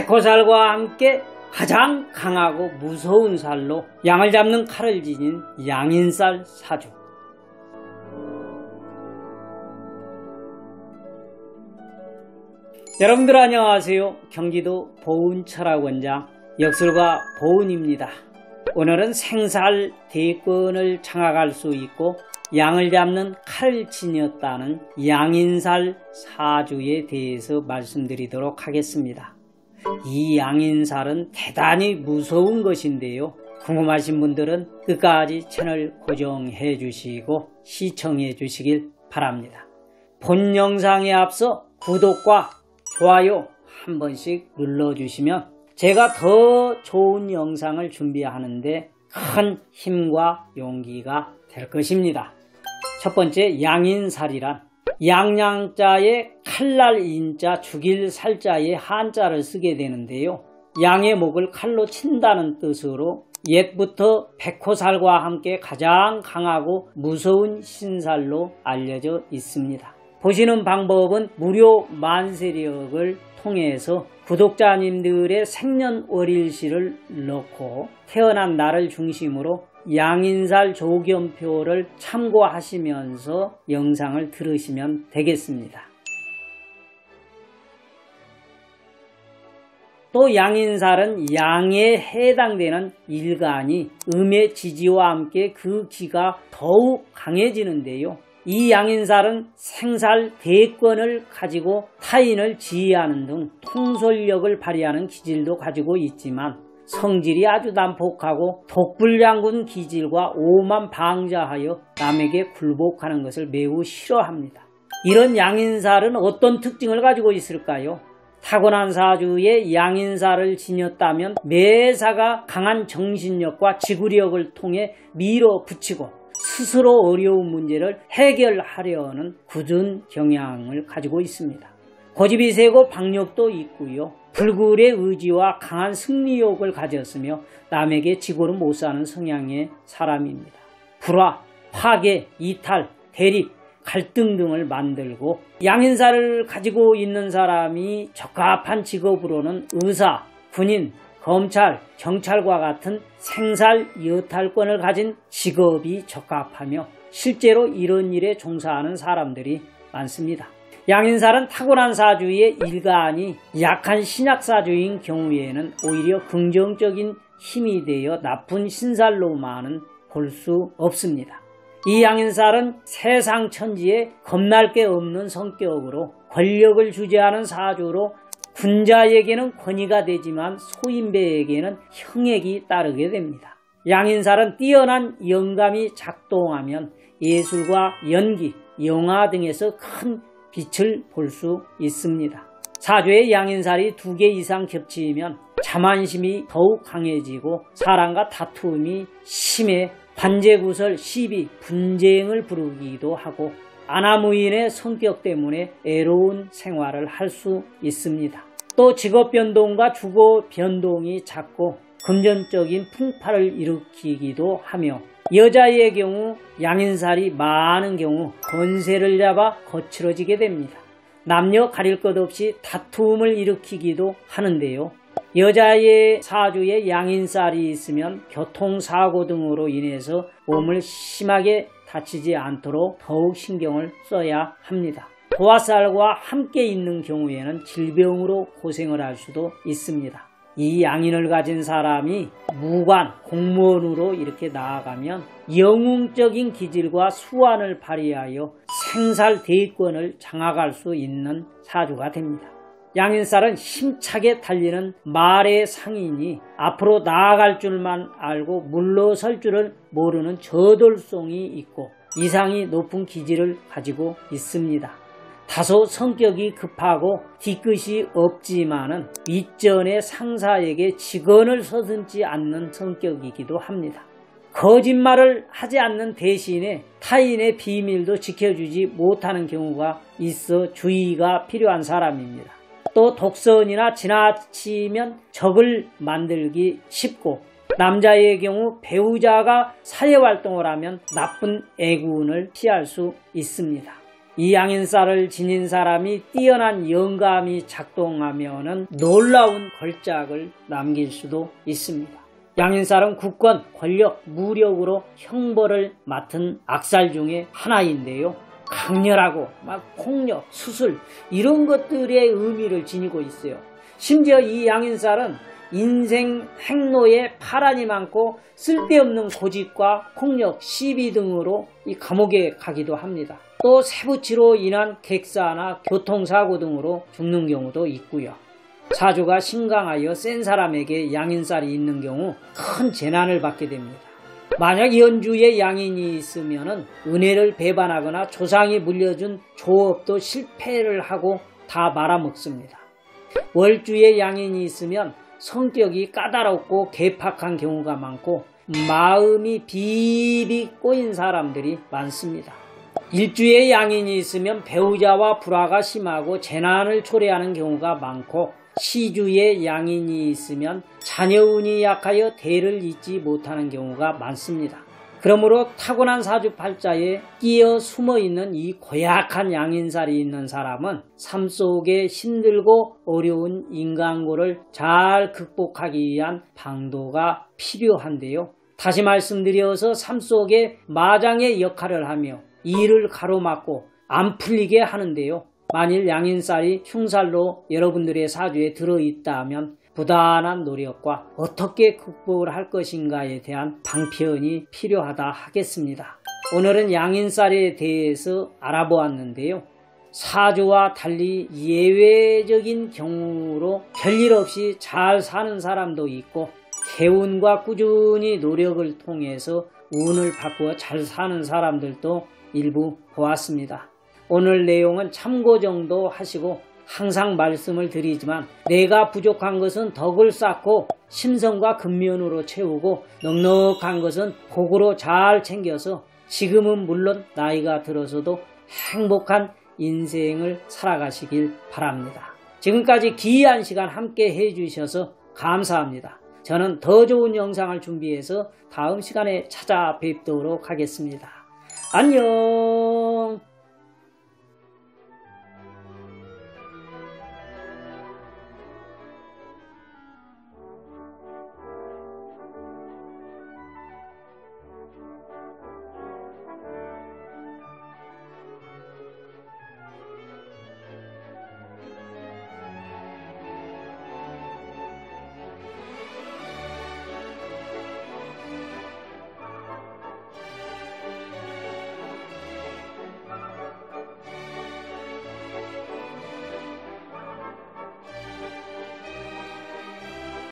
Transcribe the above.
백호살과 함께 가장 강하고 무서운 살로 양을 잡는 칼을 지닌 양인살 사주. 여러분들 안녕하세요. 경기도 보은철학원장 역술가 보은입니다. 오늘은 생살 대권을 장악할 수 있고 양을 잡는 칼을 지녔다는 양인살 사주에 대해서 말씀드리도록 하겠습니다. 이 양인살은 대단히 무서운 것인데요. 궁금하신 분들은 끝까지 채널 고정해 주시고 시청해 주시길 바랍니다. 본 영상에 앞서 구독과 좋아요 한 번씩 눌러주시면 제가 더 좋은 영상을 준비하는데 큰 힘과 용기가 될 것입니다. 첫 번째, 양인살이란 양양자에 칼날 인자 죽일 살자에 한자를 쓰게 되는데요. 양의 목을 칼로 친다는 뜻으로 옛부터 백호살과 함께 가장 강하고 무서운 신살로 알려져 있습니다. 보시는 방법은 무료 만세력을 통해서 구독자님들의 생년월일시를 넣고 태어난 날을 중심으로 양인살 조견표를 참고하시면서 영상을 들으시면 되겠습니다. 또 양인살은 양에 해당되는 일간이 음의 지지와 함께 그 기가 더욱 강해지는데요. 이 양인살은 생살 대권을 가지고 타인을 지휘하는 등 통솔력을 발휘하는 기질도 가지고 있지만 성질이 아주 난폭하고 독불장군 기질과 오만방자하여 남에게 굴복하는 것을 매우 싫어합니다. 이런 양인살은 어떤 특징을 가지고 있을까요? 타고난 사주에 양인살을 지녔다면 매사가 강한 정신력과 지구력을 통해 밀어붙이고 스스로 어려운 문제를 해결하려는 굳은 경향을 가지고 있습니다. 고집이 세고 박력도 있고요. 불굴의 의지와 강한 승리욕을 가졌으며 남에게 지고는 못 사는 성향의 사람입니다. 불화, 파괴, 이탈, 대립, 갈등 등을 만들고 양인살을 가지고 있는 사람이 적합한 직업으로는 의사, 군인, 검찰, 경찰과 같은 생살 여탈권을 가진 직업이 적합하며 실제로 이런 일에 종사하는 사람들이 많습니다. 양인살은 타고난 사주의 일간이 약한 신약사주인 경우에는 오히려 긍정적인 힘이 되어 나쁜 신살로만은 볼 수 없습니다. 이 양인살은 세상 천지에 겁날 게 없는 성격으로 권력을 주재하는 사주로 군자에게는 권위가 되지만 소인배에게는 형액이 따르게 됩니다. 양인살은 뛰어난 영감이 작동하면 예술과 연기, 영화 등에서 큰 빛을 볼 수 있습니다. 사주에 양인살이 2개 이상 겹치면 자만심이 더욱 강해지고 사람과 다툼이 심해 관제구설, 시비, 분쟁을 부르기도 하고 아나무인의 성격 때문에 애로운 생활을 할 수 있습니다. 또 직업 변동과 주거 변동이 잦고 금전적인 풍파를 일으키기도 하며 여자의 경우 양인살이 많은 경우 권세를 잡아 거칠어지게 됩니다. 남녀 가릴 것 없이 다툼을 일으키기도 하는데요. 여자의 사주에 양인살이 있으면 교통사고 등으로 인해서 몸을 심하게 다치지 않도록 더욱 신경을 써야 합니다. 도화살과 함께 있는 경우에는 질병으로 고생을 할 수도 있습니다. 이 양인을 가진 사람이 무관, 공무원으로 이렇게 나아가면 영웅적인 기질과 수완을 발휘하여 생살 대권을 장악할 수 있는 사주가 됩니다. 양인살은 힘차게 달리는 말의 상인이 앞으로 나아갈 줄만 알고 물러설 줄을 모르는 저돌성이 있고 이상이 높은 기질을 가지고 있습니다. 다소 성격이 급하고 뒤끝이 없지만은 윗전의 상사에게 직언을 서슴지 않는 성격이기도 합니다. 거짓말을 하지 않는 대신에 타인의 비밀도 지켜주지 못하는 경우가 있어 주의가 필요한 사람입니다. 또 독선이나 지나치면 적을 만들기 쉽고 남자의 경우 배우자가 사회활동을 하면 나쁜 애군을 피할 수 있습니다. 이 양인살을 지닌 사람이 뛰어난 영감이 작동하면은 놀라운 걸작을 남길 수도 있습니다. 양인살은 국권, 권력, 무력으로 형벌을 맡은 악살 중에 하나인데요. 강렬하고 폭력, 수술 이런 것들의 의미를 지니고 있어요. 심지어 이 양인살은 인생 행로에 파란이 많고 쓸데없는 고집과 폭력, 시비 등으로 이 감옥에 가기도 합니다. 또 세부치로 인한 객사나 교통사고 등으로 죽는 경우도 있고요. 사주가 신강하여 센 사람에게 양인살이 있는 경우 큰 재난을 받게 됩니다. 만약 연주에 양인이 있으면 은혜를 배반하거나 조상이 물려준 조업도 실패를 하고 다 말아먹습니다. 월주에 양인이 있으면 성격이 까다롭고 괴팍한 경우가 많고 마음이 비비 꼬인 사람들이 많습니다. 일주에 양인이 있으면 배우자와 불화가 심하고 재난을 초래하는 경우가 많고 시주에 양인이 있으면 자녀운이 약하여 대를 잇지 못하는 경우가 많습니다. 그러므로 타고난 사주팔자에 끼어 숨어있는 이 고약한 양인살이 있는 사람은 삶 속에 힘들고 어려운 인간고를 잘 극복하기 위한 방도가 필요한데요. 다시 말씀드려서 삶 속에 마장의 역할을 하며 일을 가로막고 안 풀리게 하는데요. 만일 양인살이 흉살로 여러분들의 사주에 들어있다면 부단한 노력과 어떻게 극복을 할 것인가에 대한 방편이 필요하다 하겠습니다. 오늘은 양인살에 대해서 알아보았는데요. 사주와 달리 예외적인 경우로 별일 없이 잘 사는 사람도 있고 개운과 꾸준히 노력을 통해서 운을 바꾸어 잘 사는 사람들도 일부 보았습니다. 오늘 내용은 참고 정도 하시고 항상 말씀을 드리지만 내가 부족한 것은 덕을 쌓고 심성과 근면으로 채우고 넉넉한 것은 복으로 잘 챙겨서 지금은 물론 나이가 들어서도 행복한 인생을 살아가시길 바랍니다. 지금까지 귀한 시간 함께 해주셔서 감사합니다. 저는 더 좋은 영상을 준비해서 다음 시간에 찾아뵙도록 하겠습니다. 안녕.